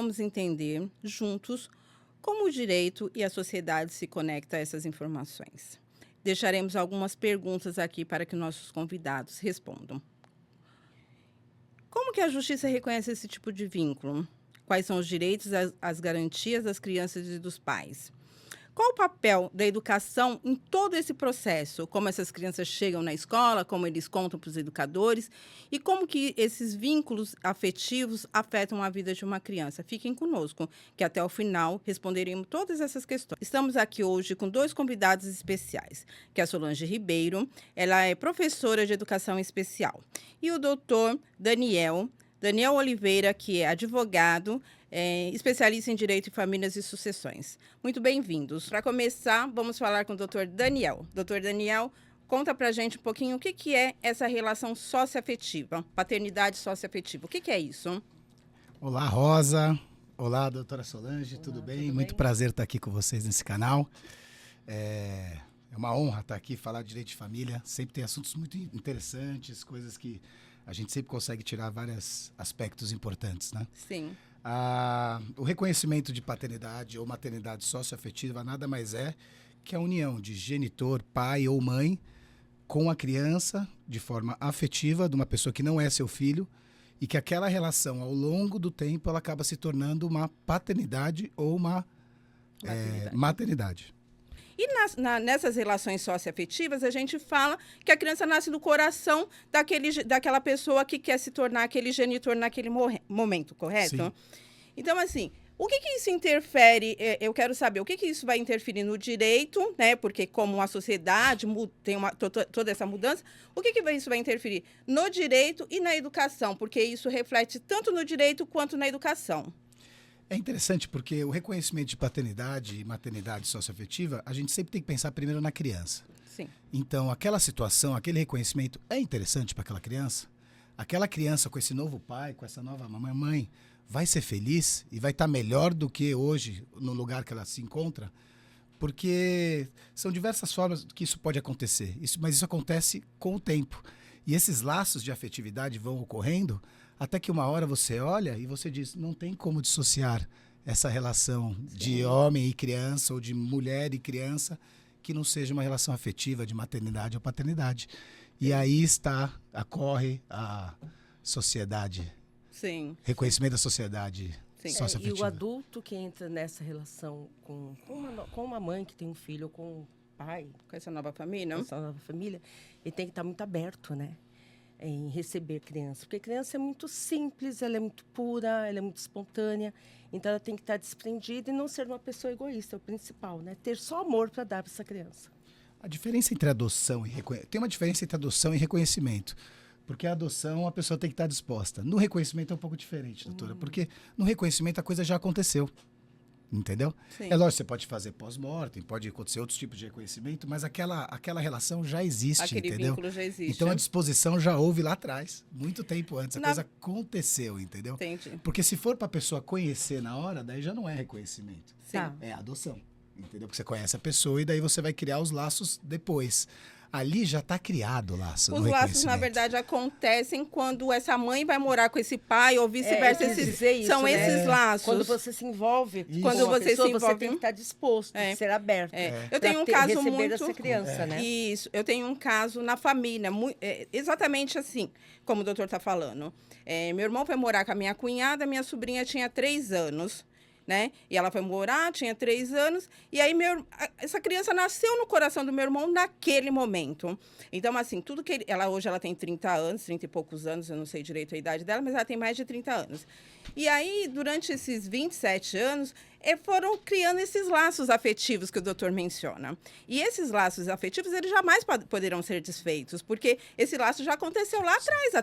vamos entender juntos como o direito e a sociedade se conectam a essas informações. Deixaremos algumas perguntas aqui para que nossos convidados respondam. Como que a justiça reconhece esse tipo de vínculo? Quais são os direitos e as garantias das crianças e dos pais? Qual o papel da educação em todo esse processo? Como essas crianças chegam na escola, como eles contam para os educadores e como que esses vínculos afetivos afetam a vida de uma criança? Fiquem conosco, que até o final responderemos todas essas questões. Estamos aqui hoje com 2 convidados especiais, que é a Solange Ribeiro, ela é professora de educação especial, e o doutor Daniel Oliveira, que é advogado, especialista em Direito de Famílias e Sucessões. Muito bem-vindos. Para começar, vamos falar com o doutor Daniel. Doutor Daniel, conta para a gente um pouquinho o que é essa relação socioafetiva, paternidade socioafetiva. O que é isso? Olá, Rosa. Olá, doutora Solange. Tudo bem? Muito prazer estar aqui com vocês nesse canal. É uma honra estar aqui, falar de direito de família. Sempre tem assuntos muito interessantes, coisas que a gente sempre consegue tirar vários aspectos importantes, né? Sim. O reconhecimento de paternidade ou maternidade socioafetiva nada mais é que a união de genitor, pai ou mãe com a criança de forma afetiva de uma pessoa que não é seu filho e que aquela relação ao longo do tempo ela acaba se tornando uma paternidade ou uma maternidade. E nessas relações socioafetivas, a gente fala que a criança nasce do coração daquela pessoa que quer se tornar aquele genitor naquele momento, correto? Sim. Então, assim, o que isso interfere? Eu quero saber o que isso vai interferir no direito, né? Porque como a sociedade tem toda essa mudança, o que isso vai interferir no direito e na educação? Porque isso reflete tanto no direito quanto na educação. É interessante porque o reconhecimento de paternidade e maternidade socioafetiva, a gente sempre tem que pensar primeiro na criança. Sim. Então, aquela situação, aquele reconhecimento é interessante para aquela criança? Aquela criança com esse novo pai, com essa nova mãe, vai ser feliz e vai estar melhor do que hoje no lugar que ela se encontra? Porque são diversas formas que isso pode acontecer, mas isso acontece com o tempo. E esses laços de afetividade vão ocorrendo até que uma hora você olha e você diz, não tem como dissociar essa relação de homem e criança ou de mulher e criança que não seja uma relação afetiva de maternidade ou paternidade. E aí ocorre a sociedade. Sim. Reconhecimento da sociedade socioafetiva. E o adulto que entra nessa relação com uma mãe que tem um filho ou com um pai, Com essa nova família? ele tem que estar muito aberto, né? Em receber criança. Porque criança é muito simples, ela é muito pura, ela é muito espontânea. Então, ela tem que estar desprendida e não ser uma pessoa egoísta, é o principal, né? Ter só amor para dar para essa criança. A diferença entre adoção e reconhecimento... Tem uma diferença entre adoção e reconhecimento. Porque a adoção, a pessoa tem que estar disposta. No reconhecimento é um pouco diferente, doutora. Porque no reconhecimento a coisa já aconteceu. Entendeu? Sim. É lógico, você pode fazer pós-mortem, pode acontecer outros tipos de reconhecimento, mas aquela relação já existe, Aquele entendeu? vínculo já existe. Então a disposição já houve lá atrás, muito tempo antes. A coisa aconteceu, entendeu? Entendi. Porque se for para a pessoa conhecer na hora, daí já não é reconhecimento. Sim. É adoção, entendeu? Porque você conhece a pessoa e daí você vai criar os laços depois. Ali já está criado o laço. Os laços, na verdade, acontecem quando essa mãe vai morar com esse pai ou vice-versa. São esses laços. Quando você se envolve Quando você pessoa, se envolve, você tem que estar disposto, ser aberto. Eu tenho um caso receber muito... essa criança, né? Isso. Eu tenho um caso na família, exatamente assim, como o doutor está falando. Meu irmão foi morar com a minha cunhada, minha sobrinha tinha 3 anos. Né? E ela foi morar, tinha 3 anos, e aí essa criança nasceu no coração do meu irmão naquele momento. Então, assim, tudo que hoje ela tem 30 anos, 30 e poucos anos, eu não sei direito a idade dela, mas ela tem mais de 30 anos. E aí, durante esses 27 anos, foram criando esses laços afetivos que o doutor menciona. E esses laços afetivos, eles jamais poderão ser desfeitos, porque esse laço já aconteceu lá atrás,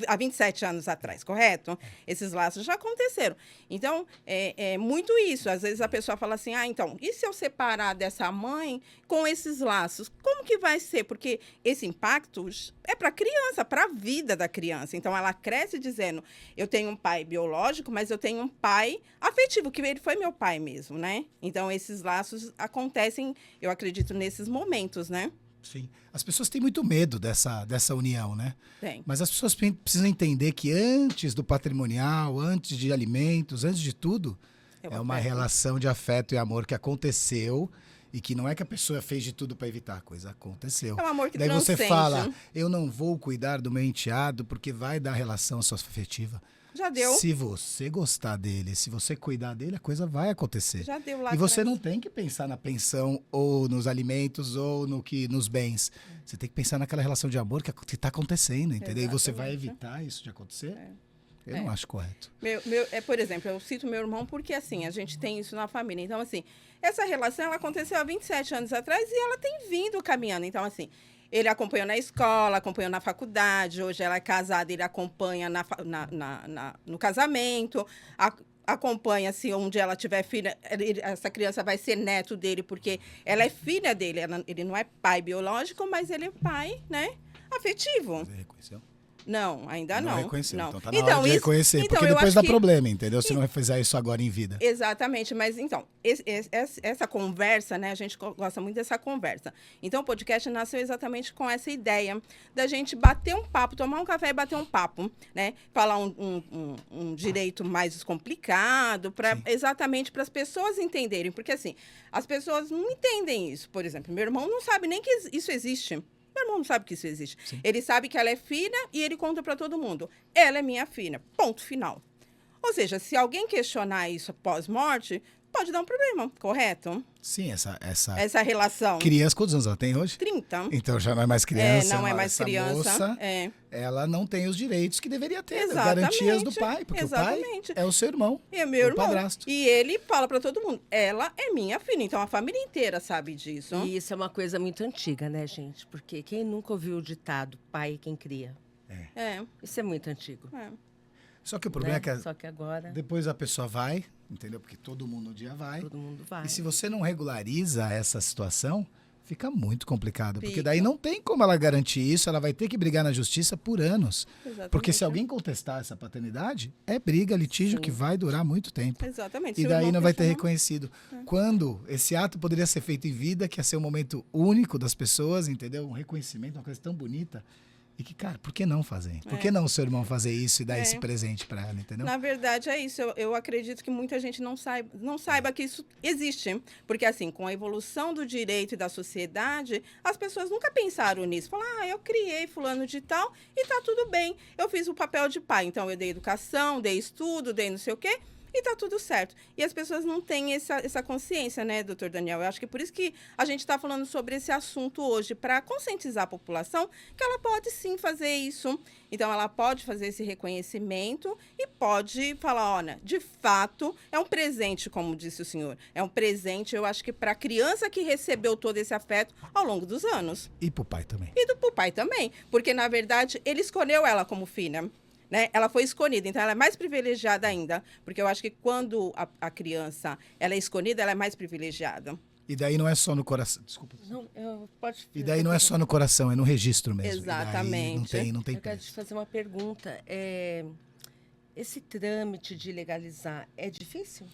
há 27 anos atrás, correto? Esses laços já aconteceram. Então, é muito isso. Às vezes a pessoa fala assim, então, e se eu separar dessa mãe com esses laços? Como que vai ser? Porque esse impacto é para a criança, para a vida da criança. Então, ela cresce dizendo, eu tenho um pai biológico, mas eu tenho um pai afetivo, que ele foi meu pai mesmo, né? Então, esses laços acontecem, eu acredito, nesses momentos, né? Sim. As pessoas têm muito medo dessa união, né? Tem. Mas as pessoas precisam entender que antes do patrimonial, antes de alimentos, antes de tudo, é uma relação de afeto e amor que aconteceu e que não é que a pessoa fez de tudo para evitar, a coisa aconteceu. É um amor que Daí transcende. você fala, eu não vou cuidar do meu enteado porque vai dar relação socioafetiva. Já deu. Se você gostar dele, se você cuidar dele, a coisa vai acontecer. Já deu lá E você atrás. não tem que pensar na pensão ou nos alimentos ou nos bens. Você tem que pensar naquela relação de amor que está acontecendo, entendeu? E você vai Exatamente. evitar isso de acontecer? Eu É. não acho correto. Por exemplo, eu cito meu irmão porque, assim, a gente tem isso na família. Então, assim, essa relação, ela aconteceu há 27 anos atrás e ela tem vindo caminhando. Então, assim, ele acompanhou na escola, acompanhou na faculdade. Hoje ela é casada, ele acompanha no casamento. Acompanha, se um dia ela tiver filha, essa criança vai ser neto dele, porque ela é filha dele. Ele não é pai biológico, mas ele é pai, né, afetivo. Você reconheceu? Não, ainda não. Reconheceu. Não. Então tá na hora de reconhecer, então, porque eu depois acho dá que- problema, entendeu? Se não fizer isso agora em vida. Exatamente, mas então, essa conversa, né, a gente gosta muito dessa conversa. Então, o podcast nasceu exatamente com essa ideia da gente bater um papo, tomar um café e bater um papo, né? Falar um direito mais complicado, exatamente para as pessoas entenderem. Porque, assim, as pessoas não entendem isso. Por exemplo, meu irmão não sabe nem que isso existe. Meu irmão não sabe que isso existe. Sim. Ele sabe que ela é filha e ele conta para todo mundo. Ela é minha filha. Ponto final. Ou seja, se alguém questionar isso pós-morte, pode dar um problema, correto? Sim, Essa relação. criança, quantos anos ela tem hoje? 30. Então já não é mais criança. Não é mais essa criança. moça, É. ela não tem os direitos que deveria ter, né? Exatamente, Garantias do pai, porque exatamente. o pai é o seu irmão, E é meu o irmão. padrasto. E ele fala para todo mundo, ela é minha filha. Então, a família inteira sabe disso. E isso é uma coisa muito antiga, né, gente? Porque quem nunca ouviu o ditado, pai é quem cria? É. Isso é muito antigo. Só que o problema Né? é que Só que agora depois a pessoa vai, entendeu? Porque todo mundo um dia vai. todo mundo vai. E se você não regulariza essa situação, fica muito complicado. Porque Fica. daí não tem como ela garantir isso, ela vai ter que brigar na justiça por anos. Exatamente. Porque se alguém contestar essa paternidade, é briga, litígio Sim. que vai durar muito tempo. Exatamente. E Se o daí irmão não vai ter questionar- reconhecido. Quando esse ato poderia ser feito em vida, que ia ser um momento único das pessoas, entendeu? Um reconhecimento, uma coisa tão bonita. E que, cara, por que não fazer? Por que não o seu irmão fazer isso e dar esse presente pra ela, entendeu? Na verdade, é isso. Eu acredito que muita gente não saiba que isso existe. Porque, assim, com a evolução do direito e da sociedade, as pessoas nunca pensaram nisso. Falaram, eu criei fulano de tal e tá tudo bem. Eu fiz o papel de pai. Então, eu dei educação, dei estudo, dei não sei o quê. E tá tudo certo. E as pessoas não têm essa consciência, né, doutor Daniel? Eu acho que por isso que a gente está falando sobre esse assunto hoje, para conscientizar a população que ela pode sim fazer isso. Então, ela pode fazer esse reconhecimento e pode falar, olha, de fato, é um presente, como disse o senhor. É um presente, eu acho que para a criança que recebeu todo esse afeto ao longo dos anos. E pro pai também. E pro pai também. Porque, na verdade, ele escolheu ela como filha. Né? Ela foi escolhida, então ela é mais privilegiada ainda. Porque eu acho que quando a criança ela é escolhida, ela é mais privilegiada. E daí não é só no coração. Desculpa. Não, pode E daí não é só no coração, é no registro mesmo. Exatamente. E daí não tem Eu quero te preço. fazer uma pergunta. Esse trâmite de legalizar é difícil?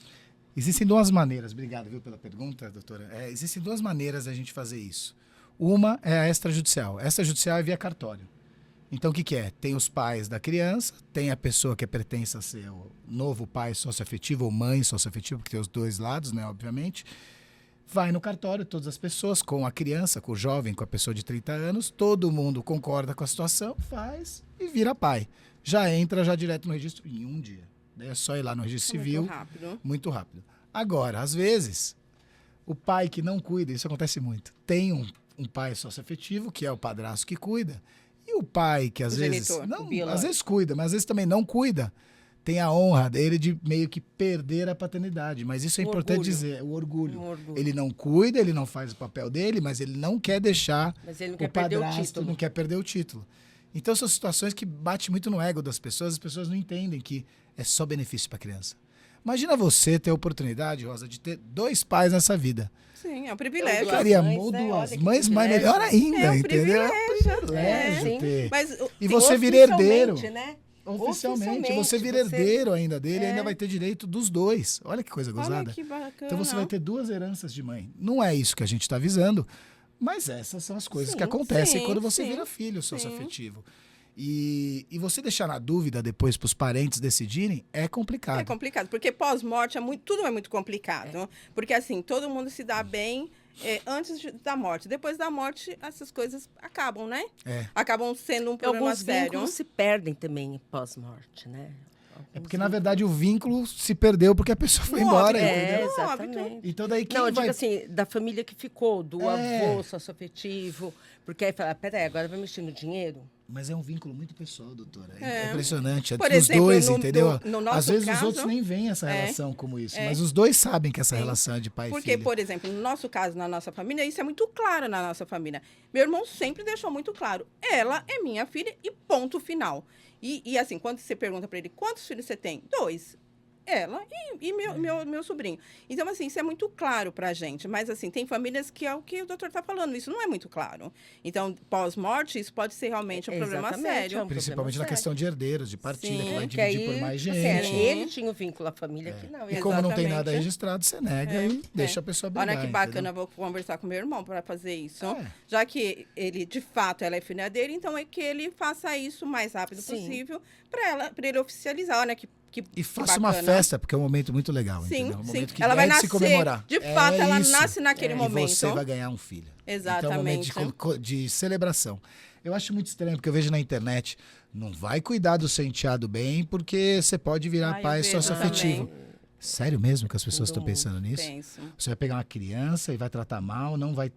Existem duas maneiras, obrigado, viu, pela pergunta, doutora. Existem duas maneiras da gente fazer isso. Uma é a extrajudicial. Extrajudicial é via cartório. Então, o que é? Tem os pais da criança, tem a pessoa que pertence a ser o novo pai socioafetivo ou mãe socioafetiva, porque tem os dois lados, né, obviamente. Vai no cartório, todas as pessoas, com a criança, com o jovem, com a pessoa de 30 anos, todo mundo concorda com a situação, faz e vira pai. Já entra já direto no registro em um dia. Daí é só ir lá no registro civil. Muito rápido. Muito rápido. Agora, às vezes, o pai que não cuida, isso acontece muito, tem um pai socioafetivo, que é o padrasto que cuida, e o pai que às O vezes, genitor, não, o biológico. às vezes cuida, mas às vezes também não cuida, tem a honra dele de meio que perder a paternidade. Mas isso é O importante orgulho. dizer, o orgulho. Um orgulho. Ele não cuida, ele não faz o papel dele, mas ele não quer deixar Mas ele não o quer perder o padrasto, título. não quer perder o título. Então são situações que batem muito no ego das pessoas, as pessoas não entendem que é só benefício para a criança. Imagina você ter a oportunidade, Rosa, de ter 2 pais nessa vida. Sim, é um Eu privilégio. Duas queria mães, duas né? Olha que mães, mas privilégio. melhor ainda, É um entendeu? É um privilégio. privilégio É, ter. Mas E sim, você vira herdeiro. Oficialmente, né? Oficialmente, você vira você- herdeiro ainda dele, ainda vai ter direito dos dois. Olha que coisa olha gozada. que bacana. Então você vai ter 2 heranças de mãe. Não é isso que a gente está visando, Mas essas são as coisas Sim, que acontecem sim, quando você sim, vira filho sim. afetivo. E você deixar na dúvida depois para os parentes decidirem é complicado. É complicado, porque pós-morte tudo é muito complicado. Porque assim, todo mundo se dá bem antes da morte. Depois da morte, essas coisas acabam, né? É. Acabam sendo um problema Alguns sério. vínculos se perdem também pós-morte, né? É porque, na verdade, o vínculo se perdeu porque a pessoa foi No embora, óbito. entendeu? É, No exatamente. Então, daí quem Não, eu vai... digo assim, da família que ficou, do É. avô socioafetivo, porque aí fala, peraí, agora vai mexer no dinheiro? Mas é um vínculo muito pessoal, doutora. É. É impressionante. É Por dos exemplo, dois, no- entendeu? no nosso Às vezes os caso, outros nem veem essa relação como isso. é. Mas os dois sabem que essa Sim. relação é de pai e Porque, filho. por exemplo, no nosso caso, na nossa família, isso é muito claro na nossa família. Meu irmão sempre deixou muito claro. Ela é minha filha e ponto final. E assim, quando você pergunta para ele, quantos filhos você tem? 2. Ela e meu sobrinho. Então, assim, isso é muito claro pra gente. Mas, assim, tem famílias que é o que o doutor está falando. Isso não é muito claro. Então, pós-morte, isso pode ser realmente um problema Exatamente, sério. é um Principalmente na problema questão de herdeiros, de partilha, Sim. que vai Que dividir aí, por mais assim, gente. ele tinha o vínculo à família que não. E como não tem nada Exatamente. registrado, você nega e deixa a pessoa brigar. Olha que bacana, entendeu? eu vou conversar com meu irmão para fazer isso. É. Já que ele, de fato, ela é filha dele, então é que ele faça isso o mais rápido Sim. possível para ele oficializar. Olha que E faça uma bacana. festa, porque é um momento muito legal, Sim, entendeu? É um sim. momento que Ela vai é de se nascer. comemorar. De fato, ela isso. nasce naquele momento. E você vai ganhar um filho. Exatamente. Então é um momento de celebração. Eu acho muito estranho, porque eu vejo na internet, não vai cuidar do seu enteado bem, porque você pode virar Eu pai vejo socioafetivo. também. Sério mesmo que as pessoas estão Não pensando nisso? Penso. Você vai pegar uma criança e vai tratar mal, não vai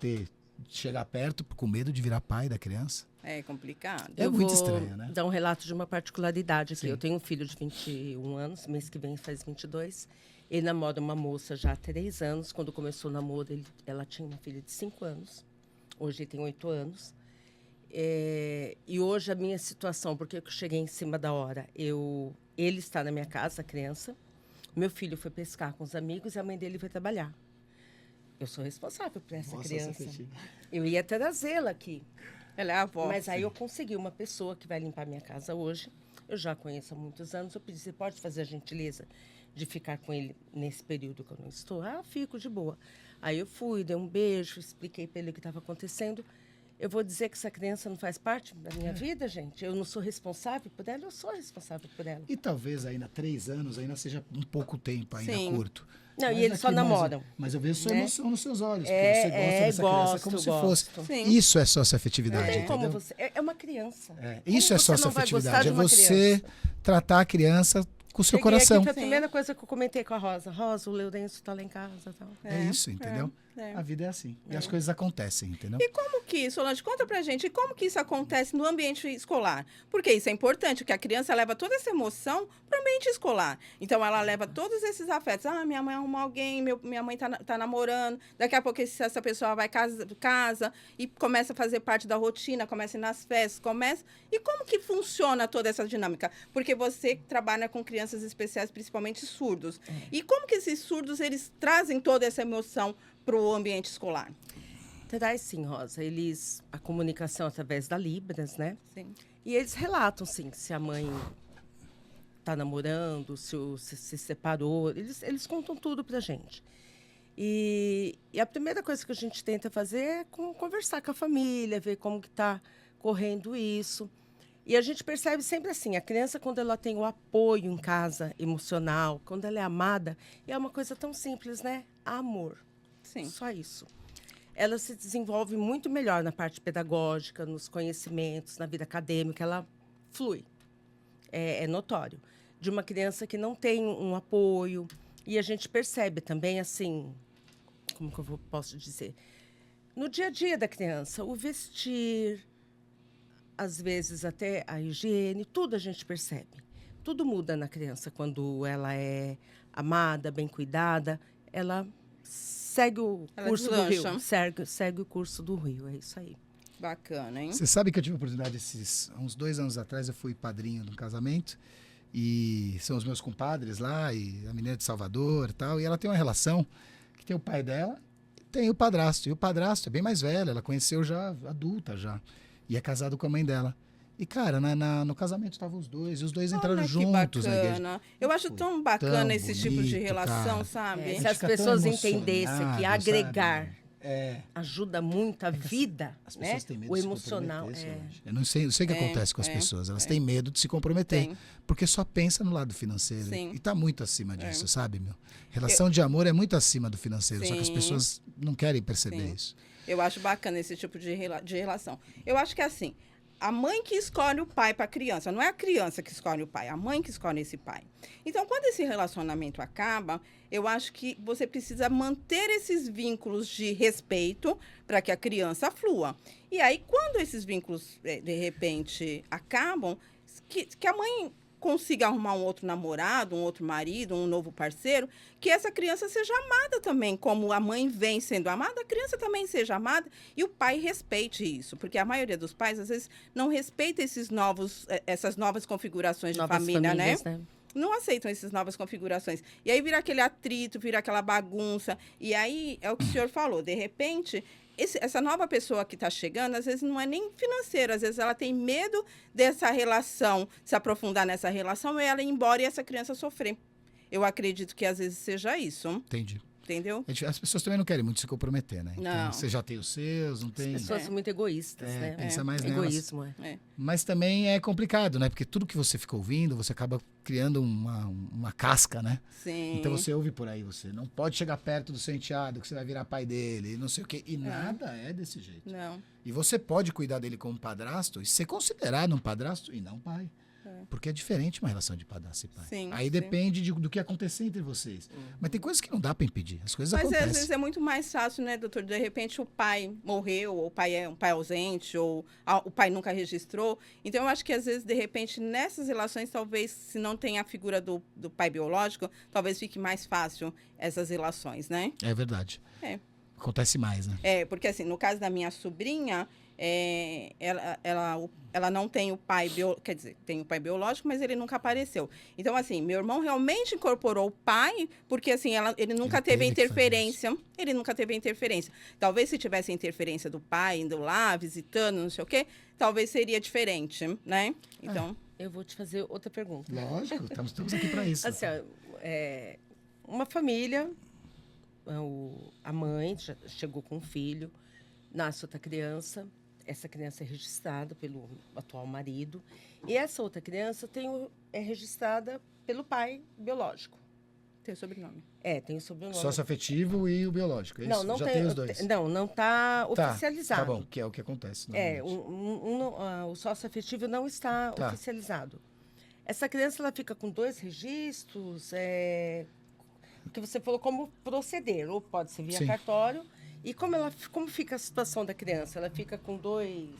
chegar perto com medo de virar pai da criança? É complicado. É Eu muito vou estranho, né? dar um relato de uma particularidade aqui. Sim. Eu tenho um filho de 21 anos, mês que vem faz 22. Ele namora uma moça já há 3 anos. Quando começou o namoro, ela tinha uma filha de 5 anos. Hoje ele tem 8 anos. E hoje a minha situação, porque eu cheguei em cima da hora, ele está na minha casa, a criança. Meu filho foi pescar com os amigos e a mãe dele foi trabalhar. Eu sou responsável por essa criança. Eu ia trazê-la aqui. Ela é a avó. Mas aí eu consegui uma pessoa que vai limpar minha casa hoje. Eu já conheço há muitos anos. Eu pedi, você pode fazer a gentileza de ficar com ele nesse período que eu não estou? Ah, fico de boa. Aí eu fui, dei um beijo, expliquei para ele o que estava acontecendo. Eu vou dizer que essa criança não faz parte da minha vida, gente? Eu não sou responsável por ela? Eu sou responsável por ela. E talvez ainda 3 anos ainda seja um pouco tempo, ainda Sim. curto. Não, Mas e eles só aqui, namoram. Mas eu vejo sua né? emoção nos seus olhos, porque É, você gosta dessa criança como se gosto. fosse. Sim. Isso é Não socioafetividade, tem como entendeu? você... É uma criança. Isso Como é você não vai socioafetividade, gostar de é uma você criança? tratar a criança com o seu Cheguei coração. Aqui, foi a Sim. primeira coisa que eu comentei com a Rosa. Rosa, o Lourenço está lá em casa. Tal. É isso, entendeu? é. A vida é assim. E as coisas acontecem, entendeu? E como que, Solange, conta pra gente, como que isso acontece no ambiente escolar? Porque isso é importante, porque a criança leva toda essa emoção para o ambiente escolar. Então, ela leva todos esses afetos. Ah, minha mãe arrumou alguém, minha mãe tá namorando, daqui a pouco essa pessoa vai casa e começa a fazer parte da rotina, começa a ir nas festas, E como que funciona toda essa dinâmica? Porque você trabalha com crianças especiais, principalmente surdos. E como que esses surdos, eles trazem toda essa emoção para o ambiente escolar? Traz sim, Rosa. A comunicação através da Libras, né? Sim. E eles relatam, sim, se a mãe está namorando, se separou. Eles contam tudo pra gente. E a primeira coisa que a gente tenta fazer é conversar com a família, ver como que está correndo isso. E a gente percebe sempre assim, a criança, quando ela tem o apoio em casa, emocional, quando ela é amada, é uma coisa tão simples, né? Amor. Sim. Só isso. Ela se desenvolve muito melhor na parte pedagógica, nos conhecimentos, na vida acadêmica, ela flui. É notório. De uma criança que não tem um apoio. E a gente percebe também, assim, como que eu posso dizer? No dia a dia da criança, o vestir, às vezes até a higiene, tudo a gente percebe. Tudo muda na criança quando ela é amada, bem cuidada, ela segue o curso do rio. Segue o curso do rio, é isso aí. Bacana, hein? Você sabe que eu tive a oportunidade, há uns 2 anos atrás, eu fui padrinho de um casamento, e são os meus compadres lá, e a menina de Salvador e tal, e ela tem uma relação que tem o pai dela e tem o padrasto. E o padrasto é bem mais velho, ela conheceu já adulta já, e é casado com a mãe dela. E, cara, no casamento estavam os dois, e os dois entraram Olha juntos que na igreja. bacana. Eu acho tão bacana tão esse tipo de bonito, relação, cara. sabe? Se gente as fica tão pessoas entendessem que emocionado, agregar sabe? ajuda muito a vida, As pessoas né? têm medo O de se emocional. comprometer, Solange. Eu não sei o que acontece com as pessoas. Elas têm medo de se comprometer. Tem. Porque só pensa no lado financeiro. Sim. E tá muito acima disso, sabe, meu? Relação de amor é muito acima do financeiro. Só que as Sim. pessoas não querem perceber Sim. isso. Eu acho bacana esse tipo de relação. Eu acho que assim, a mãe que escolhe o pai para a criança, não é a criança que escolhe o pai, é a mãe que escolhe esse pai. Então, quando esse relacionamento acaba, eu acho que você precisa manter esses vínculos de respeito para que a criança flua. E aí, quando esses vínculos, de repente, acabam, que a mãe consiga arrumar um outro namorado, um outro marido, um novo parceiro, que essa criança seja amada também, como a mãe vem sendo amada, a criança também seja amada e o pai respeite isso, porque a maioria dos pais, às vezes, não respeita essas novas configurações de Novas família, famílias, né? Não aceitam essas novas configurações. E aí vira aquele atrito, vira aquela bagunça. E aí é o que o senhor falou, de repente, essa nova pessoa que está chegando, às vezes não é nem financeira, às vezes ela tem medo dessa relação, se aprofundar nessa relação, e ela ir embora e essa criança sofrer. Eu acredito que às vezes seja isso. Entendi. Entendeu? As pessoas também não querem muito se comprometer, né? Então, Não. você já tem os seus, não tem... As pessoas são muito egoístas, né? pensa mais nelas. Egoísmo, Mas também é complicado, né? Porque tudo que você fica ouvindo, você acaba criando uma casca, né? Sim. Então você ouve por aí, você não pode chegar perto do seu enteado, que você vai virar pai dele, e não sei o quê. E nada é desse jeito. Não. E você pode cuidar dele como padrasto e ser considerado um padrasto e não pai. Porque é diferente uma relação de padrasto e pai. Sim, aí sim. depende do que acontecer entre vocês. Mas tem coisas que não dá para impedir. As coisas Mas acontecem. às vezes é muito mais fácil, né, doutor? De repente o pai morreu, ou o pai é um pai ausente, ou o pai nunca registrou. Então eu acho que às vezes, de repente, nessas relações, talvez, se não tem a figura do pai biológico, talvez fique mais fácil essas relações, né? É verdade. É. Acontece mais, né? Porque assim, no caso da minha sobrinha, ela não tem o pai biológico, quer dizer, tem o pai biológico, mas ele nunca apareceu. Então, assim, meu irmão realmente incorporou o pai, porque assim, ele nunca teve teve que fazer interferência. Ele nunca teve interferência. Talvez se tivesse interferência do pai, indo lá, visitando, não sei o quê, talvez seria diferente, né? Então. Eu vou te fazer outra pergunta. Lógico, estamos aqui para isso. Assim, ó, uma família, a mãe chegou com um filho, nasce outra criança, essa criança é registrada pelo atual marido, e essa outra criança é registrada pelo pai biológico. Tem o sobrenome. Tem o sobrenome. Sócio afetivo e o biológico, é isso? Não Já tem, tem os dois. Não está oficializado. Tá bom, que é o que acontece. O sócio afetivo não está oficializado. Essa criança ela fica com 2 registros, que você falou como proceder, ou pode ser via cartório. E como fica a situação da criança? Ela fica com 2...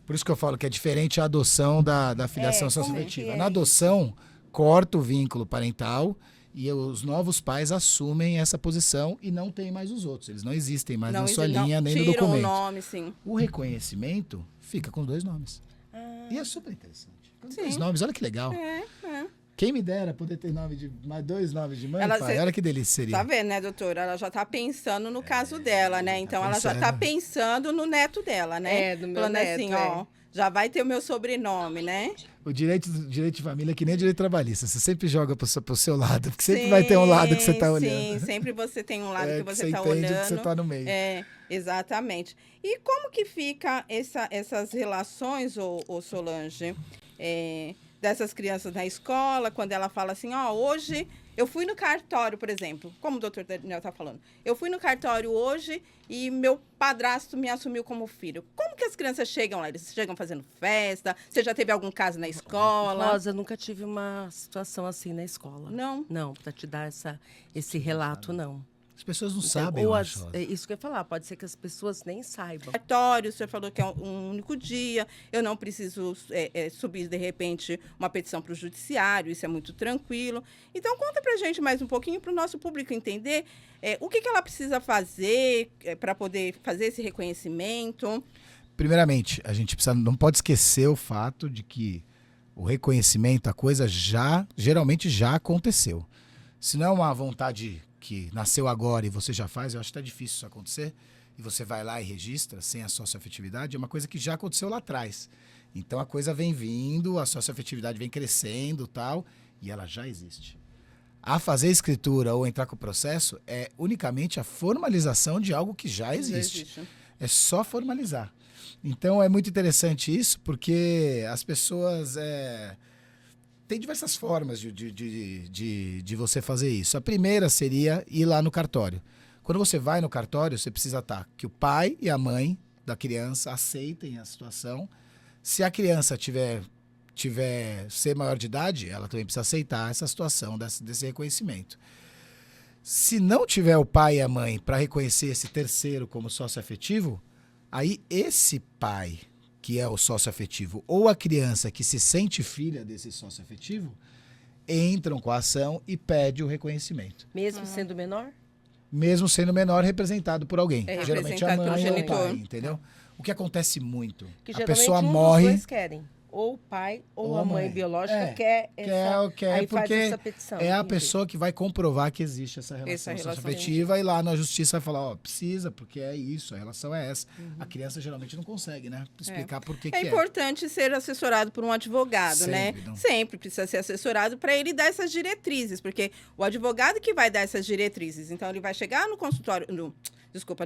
Por isso que eu falo que é diferente a adoção da filiação socioafetiva. é? Na adoção, corta o vínculo parental e os novos pais assumem essa posição e não tem mais os outros. Eles não existem mais na sua linha, nem no tiram documento. o nome, sim. O reconhecimento fica com os 2 nomes. E é super interessante. Com 2 nomes, olha que legal. Quem me dera poder ter mais 2 nomes de mãe e pai. Olha que delícia seria. Tá vendo, né, doutora? Ela já está pensando no caso dela, né? Então, ela já está pensando no neto dela, né? No meu falando neto, assim, ó, já vai ter o meu sobrenome, né? O direito de família é que nem direito trabalhista. Você sempre joga pro seu lado, porque sempre vai ter um lado que você está olhando. Sim, sempre você tem um lado que você está olhando. olhando. Que você está no meio. Exatamente. E como que fica essas relações, ô Solange, dessas crianças na escola, quando ela fala assim, hoje eu fui no cartório, por exemplo, como o doutor Daniel está falando, eu fui no cartório hoje e meu padrasto me assumiu como filho. Como que as crianças chegam lá? Eles chegam fazendo festa? Você já teve algum caso na escola? Rosa, eu nunca tive uma situação assim na escola. Não? Não, para te dar esse relato, não. As pessoas não sabem, eu acho. Isso que eu ia falar, pode ser que as pessoas nem saibam. Cartório, o senhor falou que é um único dia, eu não preciso subir, de repente, uma petição para o judiciário, isso é muito tranquilo. Então, conta para a gente mais um pouquinho, para o nosso público entender o que ela precisa fazer para poder fazer esse reconhecimento. Primeiramente, a gente não pode esquecer o fato de que o reconhecimento, a coisa geralmente já aconteceu. Se não é uma vontade que nasceu agora e você já faz, eu acho que tá difícil isso acontecer, e você vai lá e registra sem a socioafetividade, é uma coisa que já aconteceu lá atrás. Então a coisa vem vindo, a socioafetividade vem crescendo e tal, e ela já existe. A fazer escritura ou entrar com o processo é unicamente a formalização de algo que já existe. É só formalizar. Então é muito interessante isso, porque as pessoas... Tem diversas formas de você fazer isso. A primeira seria ir lá no cartório. Quando você vai no cartório, você precisa estar que o pai e a mãe da criança aceitem a situação. Se a criança tiver ser maior de idade, ela também precisa aceitar essa situação desse reconhecimento. Se não tiver o pai e a mãe para reconhecer esse terceiro como sócio afetivo, aí esse pai, que é o sócio afetivo, ou a criança que se sente filha desse sócio afetivo, entram com a ação e pede o reconhecimento. Mesmo sendo menor? Mesmo sendo menor, representado por alguém. Geralmente a representado mãe pelo ou o pai, genitor. entendeu? O que acontece muito, Que a geralmente pessoa um morre... dos dois querem. Ou o pai ou a mãe biológica quer Quer aí porque faz essa petição. é a Entendi. pessoa que vai comprovar que existe essa relação afetiva e lá na justiça vai falar, precisa, porque é isso, a relação é essa. A criança geralmente não consegue, né? Explicar por que É importante ser assessorado por um advogado, né? Sempre precisa ser assessorado para ele dar essas diretrizes, porque o advogado que vai dar essas diretrizes, então ele vai chegar no consultório, no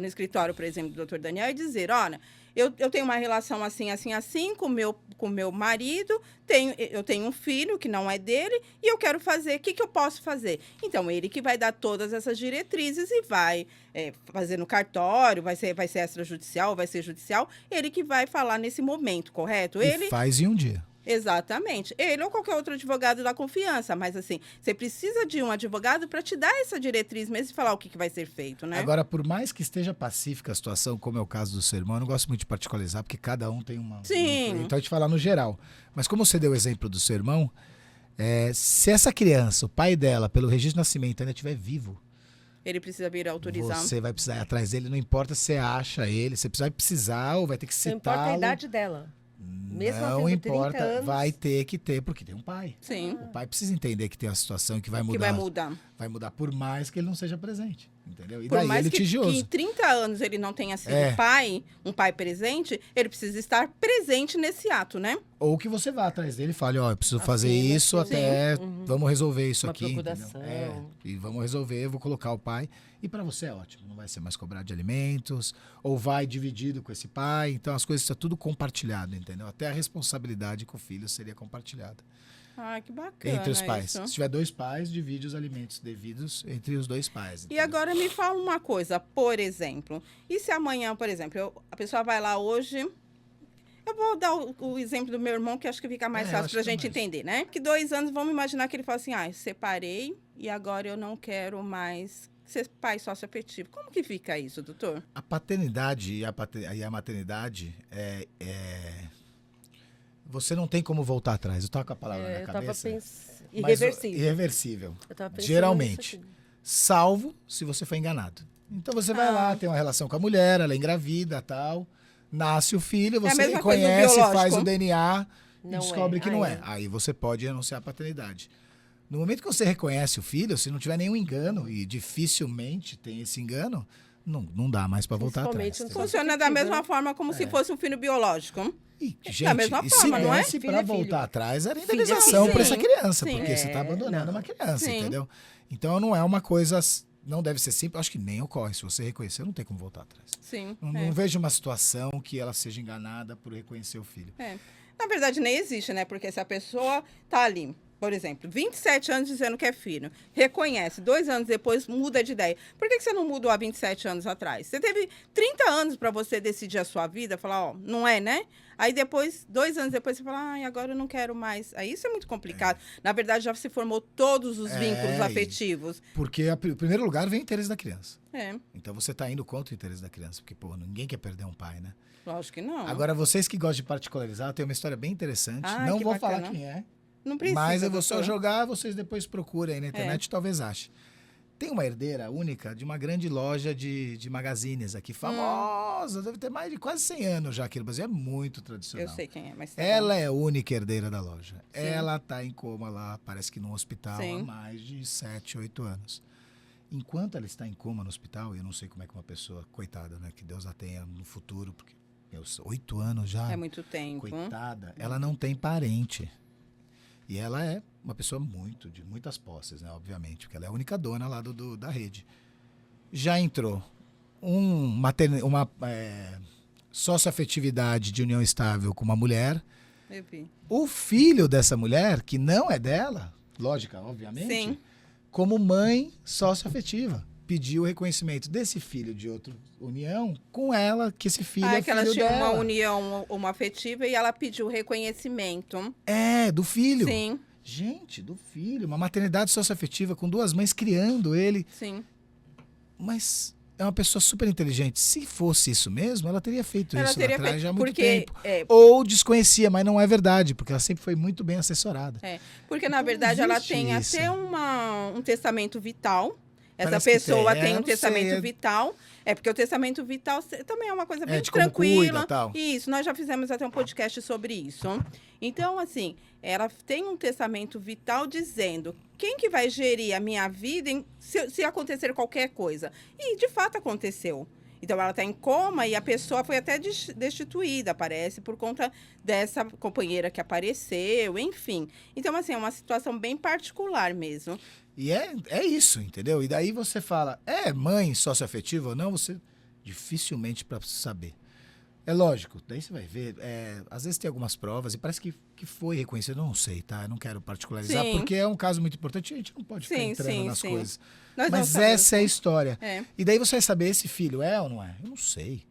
escritório, por exemplo, do Dr. Daniel e dizer, olha, eu tenho uma relação assim, assim, assim com o meu marido, eu tenho um filho que não é dele e eu quero fazer, o que eu posso fazer? Então, ele que vai dar todas essas diretrizes e vai fazer no cartório, vai ser extrajudicial, vai ser judicial, ele que vai falar nesse momento, correto? Ele faz em um dia. Exatamente. Ele ou qualquer outro advogado da confiança. Mas, assim, você precisa de um advogado para te dar essa diretriz mesmo e falar o que vai ser feito, né? Agora, por mais que esteja pacífica a situação, como é o caso do seu irmão, eu não gosto muito de particularizar, porque cada um tem uma... Sim. Então, a gente falar no geral. Mas como você deu o exemplo do seu irmão, se essa criança, o pai dela, pelo registro de nascimento, ainda estiver vivo... Ele precisa vir autorizar. Você vai precisar ir atrás dele, não importa se você acha ele, você vai precisar ou vai ter que citá-lo. Não importa a idade dela. Mesmo não importa, 30 anos. vai ter que ter, porque tem um pai. Sim. O pai precisa entender que tem uma situação que vai mudar. Que vai mudar. Vai mudar por mais que ele não seja presente, entendeu? E Por daí mais ele litigioso. que em 30 anos ele não tenha sido um pai presente, ele precisa estar presente nesse ato, né? Ou que você vá atrás dele e fale, eu preciso fazer isso até... Vamos resolver isso uma aqui, procuração. E vamos resolver, eu vou colocar o pai. E para você é ótimo, não vai ser mais cobrado de alimentos, ou vai dividido com esse pai. Então as coisas estão tudo compartilhado, entendeu? Até a responsabilidade com o filho seria compartilhada. Ah, que bacana. Entre os pais. Isso. Se tiver 2 pais, divide os alimentos devidos entre os 2 pais. Entendeu? E agora me fala uma coisa, por exemplo. E se amanhã, por exemplo, a pessoa vai lá hoje... Eu vou dar o exemplo do meu irmão, que acho que fica mais fácil pra gente entender, né? Que 2 anos, vamos imaginar que ele fala assim, separei e agora eu não quero mais ser pai sócio-afetivo. Como que fica isso, doutor? A paternidade e a maternidade você não tem como voltar atrás. Eu tava com a palavra na cabeça. Irreversível. Irreversível. Eu tava pensando geralmente. nisso aqui. Salvo se você foi enganado. Então você vai lá, tem uma relação com a mulher, ela é engravida, tal. Nasce o filho, você reconhece, faz o DNA e descobre que não é. Aí você pode renunciar à paternidade. No momento que você reconhece o filho, se não tiver nenhum engano, e dificilmente tem esse engano, não dá mais para voltar atrás. Funciona da mesma forma como se fosse um filho biológico. E, gente, da mesma forma, se não é? desse para voltar atrás, era indenização para essa criança, porque você está abandonando uma criança, entendeu? Então não é uma coisa... Não deve ser simples, acho que nem ocorre. Se você reconhecer, não tem como voltar atrás. Sim. Não vejo uma situação que ela seja enganada por reconhecer o filho. Na verdade, nem existe, né? Porque se a pessoa tá ali, por exemplo, 27 anos dizendo que é filho, reconhece, 2 anos depois muda de ideia. Por que você não mudou há 27 anos atrás? Você teve 30 anos para você decidir a sua vida, falar, não é, né? Aí depois, 2 anos depois, você fala, agora eu não quero mais. Aí isso é muito complicado. Na verdade, já se formou todos os vínculos afetivos. Porque, em primeiro lugar, vem o interesse da criança. É. Então você está indo contra o interesse da criança. Porque, ninguém quer perder um pai, né? Lógico que não. Agora, vocês que gostam de particularizar, tem uma história bem interessante. Não vou falar quem é. Não precisa. Mas eu vou só jogar, vocês depois procurem aí na internet, talvez achem. Tem uma herdeira única de uma grande loja de magazines aqui, famosa, deve ter mais de quase 100 anos já aqui no Brasil, é muito tradicional. Eu sei quem é, mas... Ela é a única herdeira da loja. Sim. Ela tá em coma lá, parece que num hospital há mais de 7, 8 anos. Enquanto ela está em coma no hospital, eu não sei como é que uma pessoa, coitada, né, que Deus a tenha no futuro, porque, 8 anos já. É muito tempo. Coitada, ela não tem parente. E ela é uma pessoa de muitas posses, né? Obviamente, porque ela é a única dona lá da rede. Já entrou uma socioafetividade de união estável com uma mulher. Eu vi. O filho dessa mulher, que não é dela, lógica, obviamente, Sim. como mãe socioafetiva. Pediu o reconhecimento desse filho de outra união com ela, que esse filho é Que elas filho tinham dela. uma união, uma afetiva, e ela pediu reconhecimento. É, do filho. Sim, Gente, do filho. Uma maternidade socioafetiva com 2 mães criando ele. sim. Mas é uma pessoa super inteligente. Se fosse isso mesmo, ela teria feito Ela isso teria lá atrás feito, já há muito porque, tempo. é, Ou desconhecia, mas não é verdade, porque ela sempre foi muito bem assessorada. porque na Então, verdade ela existe tem isso. até um testamento vital. Essa Parece que pessoa tem. tem Eu um não sei, testamento vital. Porque o testamento vital também é uma coisa bem de como tranquila. cuida, tal. Isso, nós já fizemos até um podcast sobre isso. Então, assim, ela tem um testamento vital dizendo quem que vai gerir a minha vida se acontecer qualquer coisa. E, de fato, aconteceu. Então, ela está em coma e a pessoa foi até destituída, parece, por conta dessa companheira que apareceu, enfim. Então, assim, é uma situação bem particular mesmo. E é isso, entendeu? E daí você fala, é mãe socioafetiva ou não? Você dificilmente para saber. É lógico, daí você vai ver, às vezes tem algumas provas e parece que foi reconhecido, eu não sei, tá? Eu não quero particularizar, Sim. porque é um caso muito importante, a gente não pode ficar Sim, entrando sim, nas sim. coisas. Nós não Mas sabemos. essa é a história. É. E daí você vai saber, esse filho é ou não é? Eu não sei.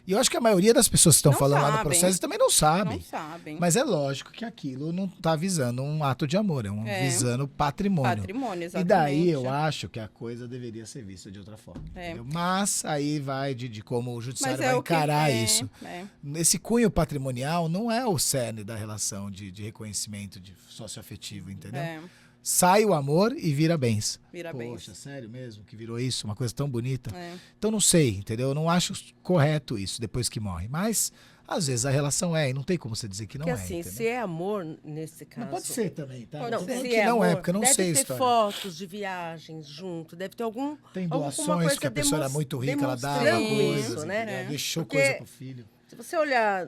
E eu acho que a maioria das pessoas que estão Não falando lá no sabem. processo também não sabem. Não sabem. Mas é lógico que aquilo não está visando um ato de amor, visando patrimônio. Patrimônio, E exatamente. daí eu acho que a coisa deveria ser vista de outra forma. É. Entendeu? Mas aí vai de como o judiciário Mas é vai o que- encarar isso. É. Esse cunho patrimonial não é o cerne da relação de reconhecimento de socioafetivo, entendeu? É, Sai o amor e vira bens. vira Poxa, bem. sério mesmo que virou isso? Uma coisa tão bonita. É. Então não sei, entendeu? Eu não acho correto isso depois que morre. Mas às vezes a relação e não tem como você dizer que não Porque é. assim, entendeu? se é amor nesse caso. Não pode ser também, tá? Pode Não, ser. tô falando Se que é não amor, é, porque eu não deve sei a ter história. fotos de viagens junto, deve ter Tem alguma doações coisa que a pessoa era muito rica, ela dava demonstrando coisas, isso, né? entendeu? Deixou Porque- coisa pro filho. Se você olhar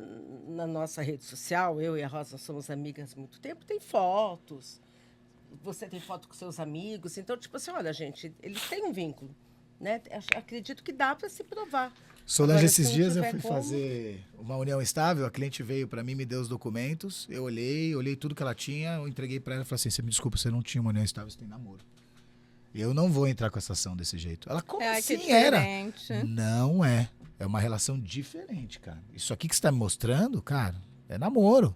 na nossa rede social, eu e a Rosa somos amigas há muito tempo, tem fotos. Você tem foto com seus amigos. Então, tipo assim, olha, gente, eles têm um vínculo. Né? Acredito que dá para se provar. Solange, Agora, esses se não dias eu tiver fui como- fazer uma união estável, a cliente veio pra mim, me deu os documentos, eu olhei tudo que ela tinha, eu entreguei pra ela e falei assim, você me desculpa, você não tinha uma união estável, você tem namoro. Eu não vou entrar com essa ação desse jeito. Ela, como É, que assim era? diferente. Não é. É uma relação diferente, cara. Isso aqui que você tá me mostrando, cara, é namoro.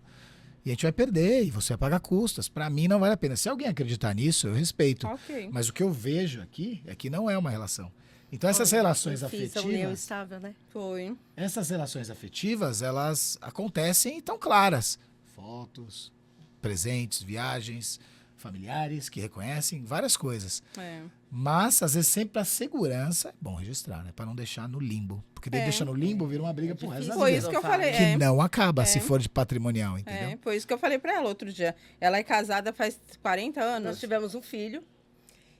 E a gente vai perder, e você vai pagar custas. Pra mim não vale a pena. Se alguém acreditar nisso, eu respeito. Ok. Mas o que eu vejo aqui é que não é uma relação. Então essas relações Eu fiz a união afetivas, estável, né? Foi. essas relações afetivas, elas acontecem e estão claras. Fotos, presentes, viagens, familiares que reconhecem, várias coisas. É. Mas, às vezes, sempre a segurança é bom registrar, né? Pra não deixar no limbo. Porque daí É. deixa no limbo, vira uma briga pro resto da Foi vida. isso que eu Filosofar. falei. Que não acaba se É. for de patrimonial, entendeu? É, foi isso que eu falei pra ela outro dia. Ela é casada faz 40 Nós anos. tivemos um filho,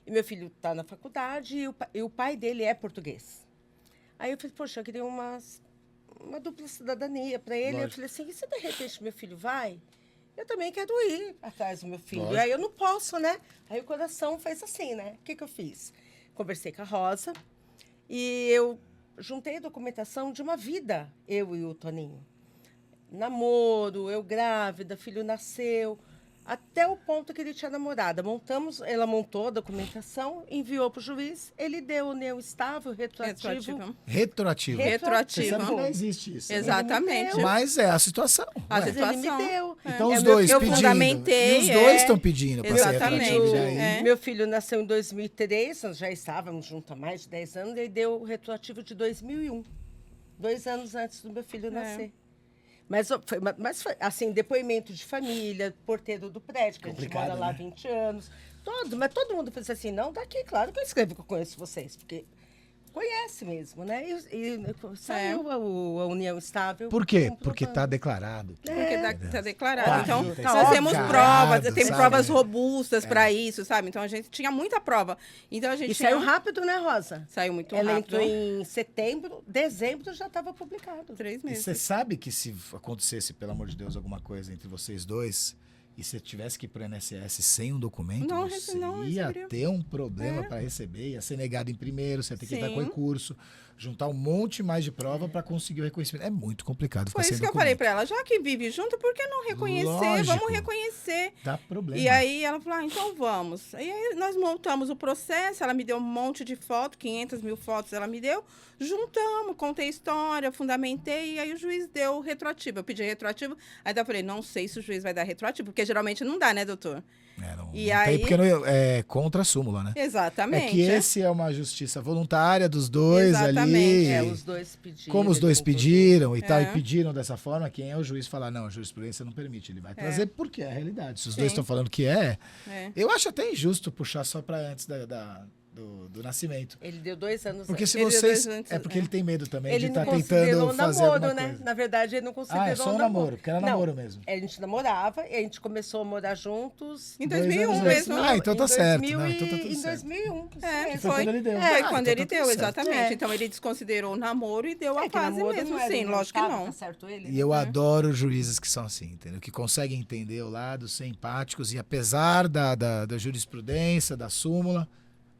e meu filho está na faculdade, e o pai dele é português. Aí eu falei, poxa, eu queria uma dupla cidadania para ele. Lógico. Eu falei assim, e se de repente meu filho vai? Eu também quero ir atrás do meu filho. Lógico. Aí eu não posso, né? Aí o coração fez assim, né? O que eu fiz? Conversei com a Rosa e eu juntei a documentação de uma vida, eu e o Toninho. Namoro, eu grávida, filho nasceu, até o ponto que ele tinha namorada. Ela montou a documentação, enviou para o juiz, ele deu união estável, retroativo. Retroativo. Retroativo. Retroativo. Você sabe que não existe isso. né? Exatamente. Mas é a situação. A ué. Mas ele me situação. deu. Então É, os meu dois eu pedindo. fundamentei, E os dois é. estão pedindo para ser Exatamente. retroativo. E aí, É. Meu filho nasceu em 2003, nós já estávamos juntos há mais de 10 anos, e deu o retroativo de 2001. 2 anos antes do meu filho nascer. Mas foi, assim, depoimento de família, porteiro do prédio, que a gente Complicado, mora lá há né? 20 anos. Mas todo mundo pensa assim, não, daqui, claro que eu escrevo que eu conheço vocês, porque conhece mesmo, né? E saiu a união estável. Por quê? comprovando. Porque está declarado. Porque tá declarado. Tá, Então, tá nós temos óbvio. provas, Sabe? tem provas robustas para isso, sabe? Então, a gente tinha muita prova. Então, a gente E tinha... saiu rápido, né, Rosa? Saiu muito Ela rápido. entrou em setembro, dezembro já estava publicado. 3 E meses. você sabe que se acontecesse, pelo amor de Deus, alguma coisa entre vocês dois, e se tivesse que ir para o INSS sem um documento, Não, você não ia receberia. ter um problema para receber, ia ser negado em primeiro, você ia ter que entrar com Sim. recurso, juntar um monte mais de prova para conseguir o reconhecimento. É muito complicado ficar Foi sem isso que eu falei documento. para ela, já que vive junto, por que não reconhecer? Lógico. Vamos reconhecer. Dá problema. E aí ela falou, então vamos. E aí nós montamos o processo, ela me deu um monte de fotos, 500 mil fotos ela me deu, juntamos, contei a história, fundamentei, e aí o juiz deu retroativo. Eu pedi retroativo, aí eu falei, não sei se o juiz vai dar retroativo, porque geralmente não dá, né, doutor? Não E tem aí- porque é contra a súmula, né? Exatamente. É que esse é uma justiça voluntária dos dois Exatamente. ali. Os dois pediram. Como os dois ele concordou. pediram e tal, e É. pediram dessa forma, quem é o juiz falar, não, a jurisprudência não permite. Ele vai trazer porque é a realidade. Se os dois Sim. estão falando que é, É. eu acho até injusto puxar só para antes do nascimento. Ele deu 2 anos Porque antes. se Ele deu vocês. 2 antes, É porque ele tem medo também Ele de não estar considerou tentando fazer namoro, alguma né? coisa. Na verdade, ele não considerou É só um namoro, porque era Não, namoro mesmo. A gente namorava e a gente começou a morar juntos. Em 2 2001 anos mesmo. antes. Ah, então tá certo. 2000 Não, então tá e- tudo em certo. 2001. isso É, mesmo. foi quando ele deu. Foi Ah, quando então ele tá tudo deu, certo. exatamente. É. Então ele desconsiderou o namoro e deu a É que fase namoro mesmo, não era, sim, ele lógico que tava, não. tá certo ele? E eu adoro juízes que são assim, entendeu? Que conseguem entender o lado, ser empáticos e apesar da jurisprudência, da súmula,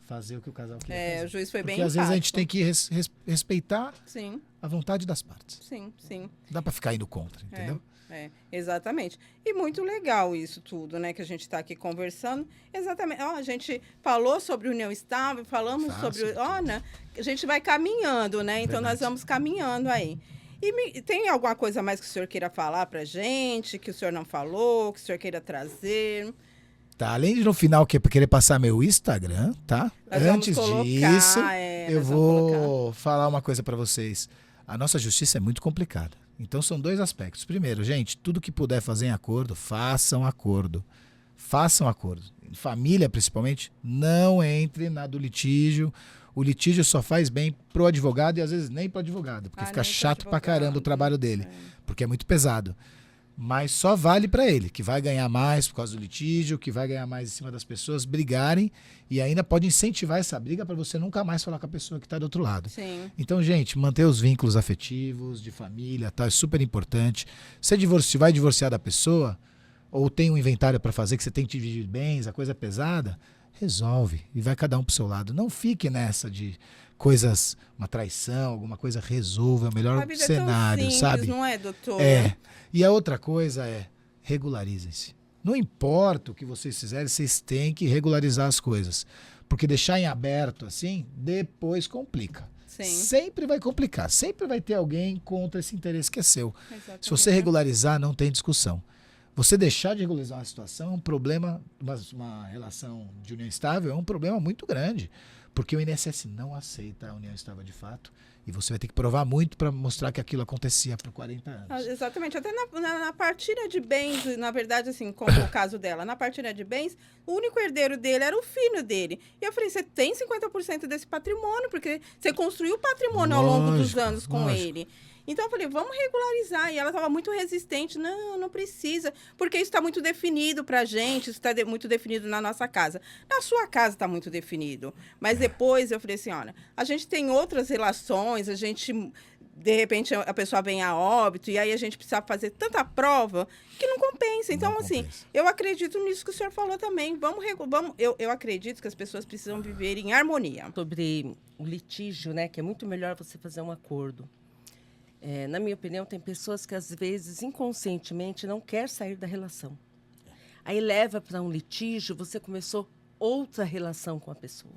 fazer o que o casal quer É, fazer. o juiz foi Porque bem às vezes a gente empático. tem que respeitar Sim, a vontade das partes. sim, sim. Não dá pra ficar indo contra, entendeu? É, exatamente. E muito legal isso tudo, né? Que a gente está aqui conversando. Exatamente. Ó, a gente falou sobre união estável, falamos Fácil, sobre. tudo. Ó, né? A gente vai caminhando, né? Então nós Verdade. vamos caminhando aí. E tem alguma coisa mais que o senhor queira falar pra gente, que o senhor não falou, que o senhor queira trazer? Tá, além de no final querer passar meu Instagram, tá? Nós vamos Antes colocar, disso, eu nós vamos vou falar uma coisa pra vocês. A nossa justiça é muito complicada. Então são 2 aspectos. Primeiro, gente, tudo que puder fazer em acordo, façam acordo. Façam acordo. Em família, principalmente, não entre na do litígio. O litígio só faz bem pro advogado e às vezes nem pro advogado, porque Ah, fica nem pro chato pra caramba o advogado. trabalho dele, porque é muito pesado. Mas só vale pra ele, que vai ganhar mais por causa do litígio, que vai ganhar mais em cima das pessoas brigarem e ainda pode incentivar essa briga para você nunca mais falar com a pessoa que está do outro lado. Sim. Então, gente, manter os vínculos afetivos, de família, tá? É super importante. Você vai divorciar da pessoa, ou tem um inventário para fazer que você tem que dividir bens, a coisa é pesada, resolve e vai cada um pro seu lado. Não fique nessa de coisas, uma traição, alguma coisa, resolva, é o melhor A vida cenário, é tão simples, sabe? não é, doutor? É. E a outra coisa é, regularizem-se. Não importa o que vocês fizerem, vocês têm que regularizar as coisas. Porque deixar em aberto assim, depois complica. Sim. Sempre vai complicar. Sempre vai ter alguém contra esse interesse que é seu. Exatamente. Se você regularizar, não tem discussão. Você deixar de regularizar uma situação é um problema, uma relação de união estável é um problema muito grande. Porque o INSS não aceita a união estável de fato. E você vai ter que provar muito para mostrar que aquilo acontecia por 40 anos. Ah, exatamente. Até na partilha de bens, na verdade, assim, como o caso dela, na partilha de bens, o único herdeiro dele era o filho dele. E eu falei, você tem 50% desse patrimônio, porque você construiu patrimônio ao longo dos Lógico, anos com lógico. ele. Então eu falei, vamos regularizar. E ela estava muito resistente. Não, não precisa, porque isso está muito definido pra gente, isso está muito definido na nossa casa. Na sua casa está muito definido. Mas depois eu falei assim, olha, a gente tem outras relações, a gente, de repente, a pessoa vem a óbito, e aí a gente precisa fazer tanta prova que não compensa. Então, Não assim, compensa. eu acredito nisso que o senhor falou também. Eu acredito que as pessoas precisam viver em harmonia. Sobre o litígio, né? Que é muito melhor você fazer um acordo. Na minha opinião, tem pessoas que, às vezes, inconscientemente, não quer sair da relação. Aí leva para um litígio, você começou outra relação com a pessoa,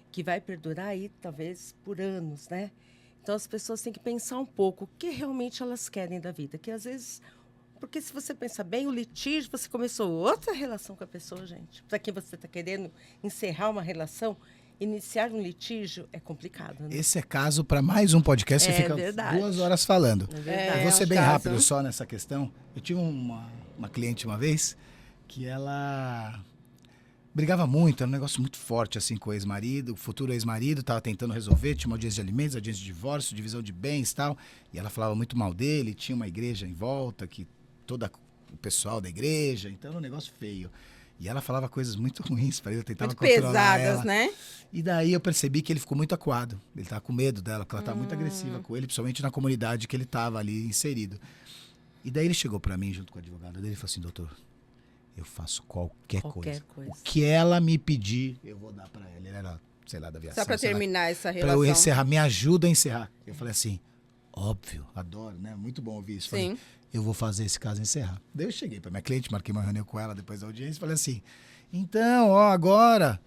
que vai perdurar aí, talvez, por anos, né? Então, as pessoas têm que pensar um pouco o que realmente elas querem da vida. Que, às vezes... Porque, se você pensar bem, o litígio, você começou outra relação com a pessoa, gente. Para quem você está querendo encerrar uma relação... Iniciar um litígio é complicado, né? Esse é caso para mais um podcast, É você fica verdade. 2 horas falando. É verdade. Eu vou ser um bem caso. rápido só nessa questão. Eu tive uma cliente uma vez que ela brigava muito, era um negócio muito forte assim com o ex-marido, o futuro ex-marido, estava tentando resolver, tinha uma audiência de alimentos, audiência de divórcio, divisão de bens e tal, e ela falava muito mal dele, tinha uma igreja em volta, que todo o pessoal da igreja, então era um negócio feio. E ela falava coisas muito ruins para ele, eu tentava Muito controlar pesadas, ela. né? E daí eu percebi que ele ficou muito acuado. Ele estava com medo dela, porque ela estava muito agressiva com ele, principalmente na comunidade que ele estava ali inserido. E daí ele chegou para mim, junto com a advogada dele, e falou assim, doutor, Eu faço qualquer Qualquer coisa. coisa. O que ela me pedir, eu vou dar pra ela. Ele era, sei lá, da aviação. Só para sei lá, terminar essa pra relação. eu encerrar, me ajuda a encerrar. Eu falei assim, óbvio, adoro, né? Muito bom ouvir isso. Falei, Sim. eu vou fazer esse caso encerrar. Daí eu cheguei pra minha cliente, marquei uma reunião com ela depois da audiência e falei assim, então, ó, agora,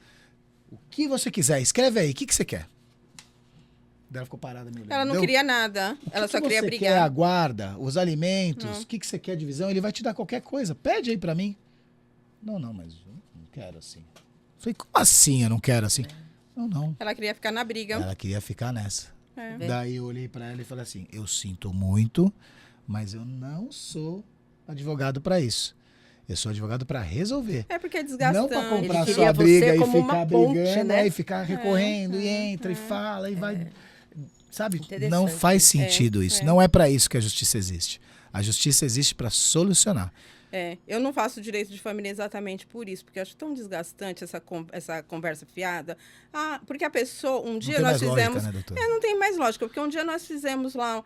o que você quiser, escreve aí, o que você quer? Daí ela ficou parada me olhando. Ela não Deu, queria nada. o que Ela que só queria você brigar. quer, a guarda, os alimentos, o que você quer, divisão, ele vai te dar qualquer coisa. Pede aí pra mim. Não, mas eu não quero assim. Falei, como assim eu não quero assim? Não. Ela queria ficar na briga. Ela queria ficar nessa. É. Daí eu olhei pra ela e falei assim, eu sinto muito, mas eu não sou advogado pra isso. Eu sou advogado pra resolver. É porque é Não desgastante. pra comprar Ele sua queria briga você e como uma ficar ponte, brigando, né? e ficar recorrendo, e entra, e fala, e vai... Sabe? Interessante. Não faz sentido isso. Não é pra isso que a justiça existe. A justiça existe pra solucionar. Eu não faço direito de família exatamente por isso, porque eu acho tão desgastante essa conversa fiada. Porque a pessoa, um dia tem nós mais lógica, fizemos. né, doutora? Não tem mais lógica, porque um dia nós fizemos lá.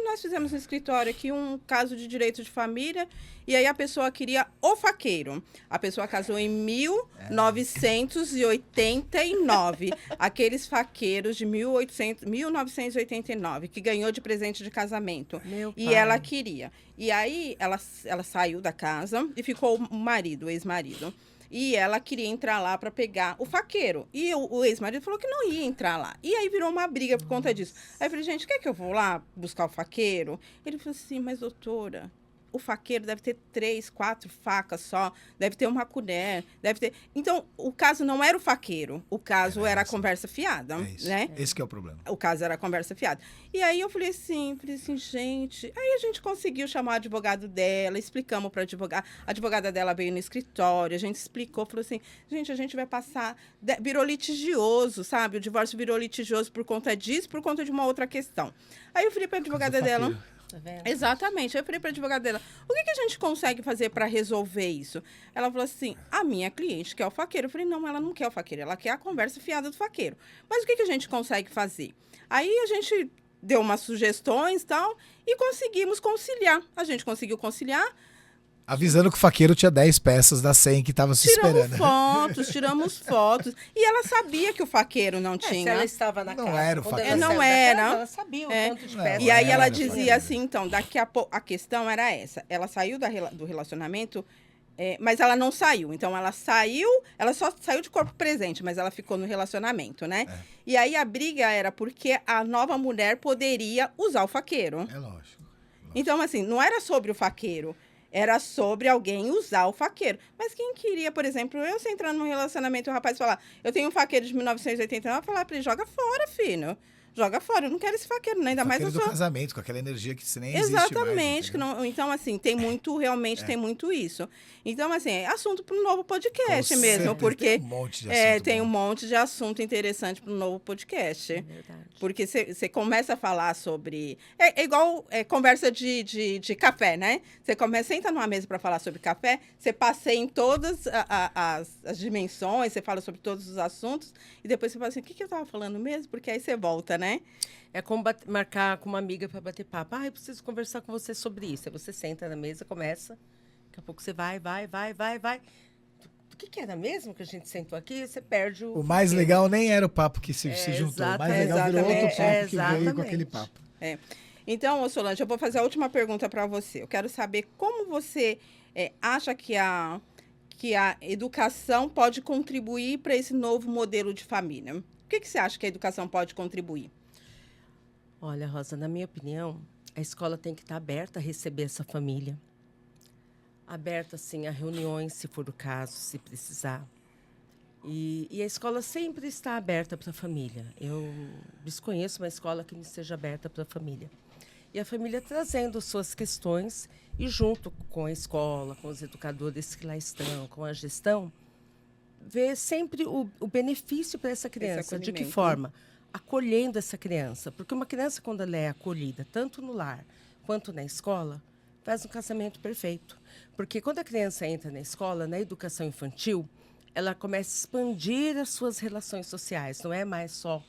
Nós fizemos no escritório aqui um caso de direito de família, e aí a pessoa queria o faqueiro. A pessoa casou em 1989. Aqueles faqueiros de 1989, que ganhou de presente de casamento. Meu E pai. ela queria. E aí ela saiu da casa e ficou o marido, o ex-marido. E ela queria entrar lá para pegar o faqueiro. E o ex-marido falou que não ia entrar lá. E aí virou uma briga por conta disso. Aí eu falei, gente, quer que eu vou lá buscar o faqueiro? Ele falou assim, mas doutora, o faqueiro deve ter 3, 4 facas só, deve ter uma colher, deve ter... Então, o caso não era o faqueiro, o caso era a conversa fiada, É isso. né? Esse que é o problema. O caso era a conversa fiada. E aí eu falei assim, gente... Aí a gente conseguiu chamar o advogado dela, explicamos para a advogada dela veio no escritório, a gente explicou, falou assim, gente, a gente vai passar... Virou litigioso, sabe? O divórcio virou litigioso por conta disso, por conta de uma outra questão. Aí eu falei para a advogada dela... Tá vendo? Exatamente. Aí eu falei para a advogada dela, o que a gente consegue fazer para resolver isso? Ela falou assim, a minha cliente quer o faqueiro. Eu falei, não, ela não quer o faqueiro, ela quer a conversa fiada do faqueiro. Mas o que a gente consegue fazer? Aí a gente deu umas sugestões e tal, e conseguimos conciliar. A gente conseguiu conciliar, Avisando que o faqueiro tinha 10 peças das 100 que estavam se esperando. tiramos fotos. E ela sabia que o faqueiro não Se tinha. ela estava na Não casa. era o quando faqueiro. ela Não saiu da era. casa, ela sabia o tanto de Não, peça. E aí ela era, dizia assim, então, daqui a pouco... A questão era essa. Ela saiu do relacionamento, mas ela não saiu. Então, ela só saiu de corpo presente, mas ela ficou no relacionamento, né? E aí a briga era porque a nova mulher poderia usar o faqueiro. É lógico. Então, assim, não era sobre o faqueiro. Era sobre alguém usar o faqueiro. Mas quem queria, por exemplo, eu se entrar num relacionamento e o rapaz falar, eu tenho um faqueiro de 1989, eu falar pra ele, joga fora, filho. Joga fora, eu não quero esse faqueiro, né? Ainda mais eu Faqueiro do sou... casamento, com aquela energia que nem existe mais. Exatamente. Que entendeu? não, então, assim, tem muito, realmente tem muito isso. Então, assim, é assunto para um novo podcast Com mesmo, certeza, porque tem um monte de assunto tem bom. um monte de assunto interessante para um novo podcast. Verdade. Porque você começa a falar sobre... É igual conversa de café, né? Você senta numa mesa para falar sobre café, você passeia em todas as dimensões, você fala sobre todos os assuntos, e depois você fala assim, o que eu estava falando mesmo? Porque aí você volta, né? É como marcar com uma amiga para bater papo. Eu preciso conversar com você sobre isso. Aí você senta na mesa, começa. Daqui a pouco você vai. O que era mesmo que a gente sentou aqui? Você perde o... O mais legal nem era o papo que se juntou. O mais legal virou outro papo que veio com exatamente. aquele papo. Então, Solange, eu vou fazer a última pergunta para você. Eu quero saber como você acha que a educação pode contribuir para esse novo modelo de família. O que você acha que a educação pode contribuir? Olha, Rosa, na minha opinião, a escola tem que estar aberta a receber essa família. Aberta, assim, a reuniões, se for o caso, se precisar. E a escola sempre está aberta para a família. Eu desconheço uma escola que não esteja aberta para a família. E a família trazendo suas questões e junto com a escola, com os educadores que lá estão, com a gestão, ver sempre o benefício para essa criança. De que acolhimento. forma? Acolhendo essa criança. Porque uma criança, quando ela é acolhida, tanto no lar quanto na escola, faz um casamento perfeito. Porque quando a criança entra na escola, na educação infantil, ela começa a expandir as suas relações sociais. Não é mais só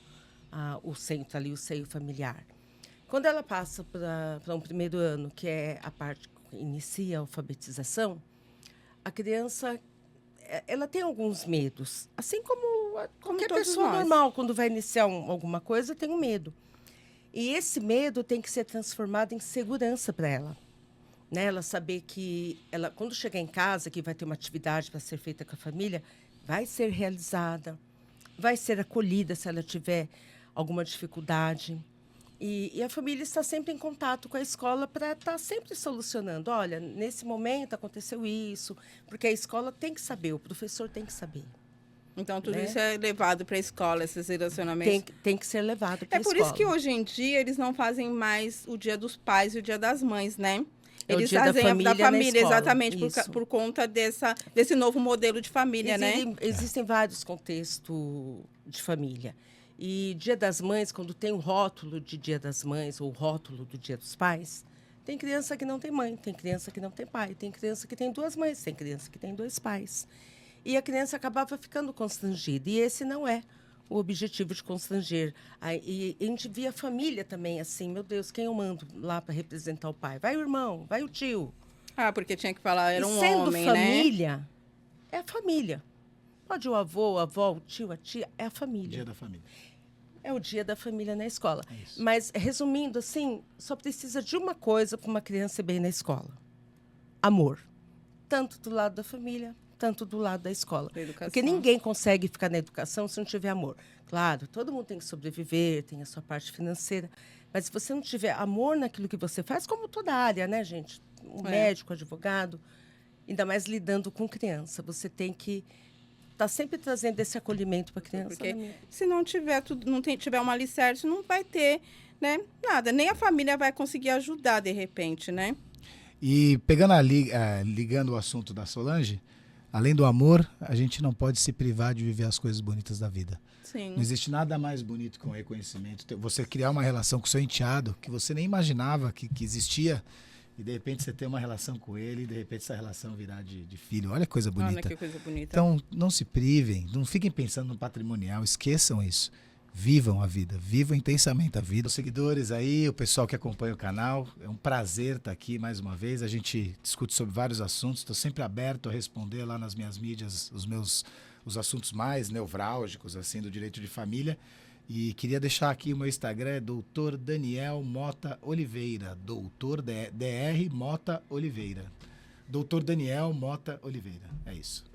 o centro ali, o seio familiar. Quando ela passa para um primeiro ano, que é a parte que inicia a alfabetização, a criança, ela tem alguns medos. Assim como qualquer todos pessoa nós. normal, quando vai iniciar alguma coisa, tem um medo. E esse medo tem que ser transformado em segurança para ela. Né? Ela saber que, quando chegar em casa, que vai ter uma atividade para ser feita com a família, vai ser realizada, vai ser acolhida se ela tiver alguma dificuldade. E a família está sempre em contato com a escola para estar sempre solucionando. Olha, nesse momento aconteceu isso, porque a escola tem que saber, o professor tem que saber. Então, tudo Né? isso é levado para a escola, esses relacionamentos. Tem que ser levado para a É escola. por isso que hoje em dia eles não fazem mais o Dia dos Pais e o Dia das Mães, né? É o Eles dia da fazem família da na família, escola, exatamente, isso. por conta desse novo modelo de família, né? Existem vários contextos de família. E Dia das Mães, quando tem o rótulo de Dia das Mães ou o rótulo do Dia dos Pais, tem criança que não tem mãe, tem criança que não tem pai, tem criança que tem 2 mães, tem criança que tem 2 pais. E a criança acabava ficando constrangida. E esse não é o objetivo de constranger. E a gente via a família também assim, meu Deus, quem eu mando lá para representar o pai? Vai o irmão, vai o tio. Ah, porque tinha que falar, era um sendo homem, família, né? É a família. Pode o avô, a avó, o tio, a tia, é a família. Dia da família. É o dia da família na escola. É isso. Mas, resumindo, assim, só precisa de uma coisa para uma criança ir bem na escola. Amor. Tanto do lado da família, tanto do lado da escola. Da educação. Porque ninguém consegue ficar na educação se não tiver amor. Claro, todo mundo tem que sobreviver, tem a sua parte financeira. Mas se você não tiver amor naquilo que você faz, como toda área, né, gente? Um médico, advogado, ainda mais lidando com criança, você tem que estar sempre trazendo esse acolhimento para a criança. Porque se não tiver tiver um alicerce, não vai ter, né, nada. Nem a família vai conseguir ajudar, de repente, né? E pegando ligando o assunto da Solange, além do amor, a gente não pode se privar de viver as coisas bonitas da vida. Sim. Não existe nada mais bonito que um reconhecimento. Você criar uma relação com o seu enteado que você nem imaginava que existia, e de repente você tem uma relação com ele, e de repente essa relação virar de filho. Olha que coisa bonita. Olha que coisa bonita. Então, não se privem, não fiquem pensando no patrimonial, esqueçam isso. Vivam a vida, vivam intensamente a vida. Os seguidores aí, o pessoal que acompanha o canal, é um prazer estar aqui mais uma vez. A gente discute sobre vários assuntos, estou sempre aberto a responder lá nas minhas mídias os assuntos mais nevrálgicos assim do direito de família. E queria deixar aqui o meu Instagram, é Dr. Daniel Mota Oliveira, Dr. DR Mota Oliveira. Dr. Daniel Mota Oliveira, é isso.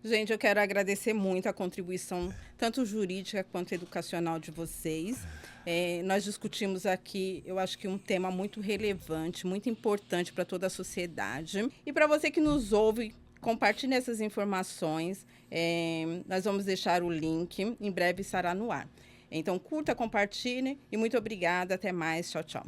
Gente, eu quero agradecer muito a contribuição, tanto jurídica quanto educacional de vocês. Nós discutimos aqui, eu acho que um tema muito relevante, muito importante para toda a sociedade. E para você que nos ouve, compartilhe essas informações. Nós vamos deixar o link, em breve estará no ar. Então, curta, compartilhe e muito obrigada. Até mais. Tchau, tchau.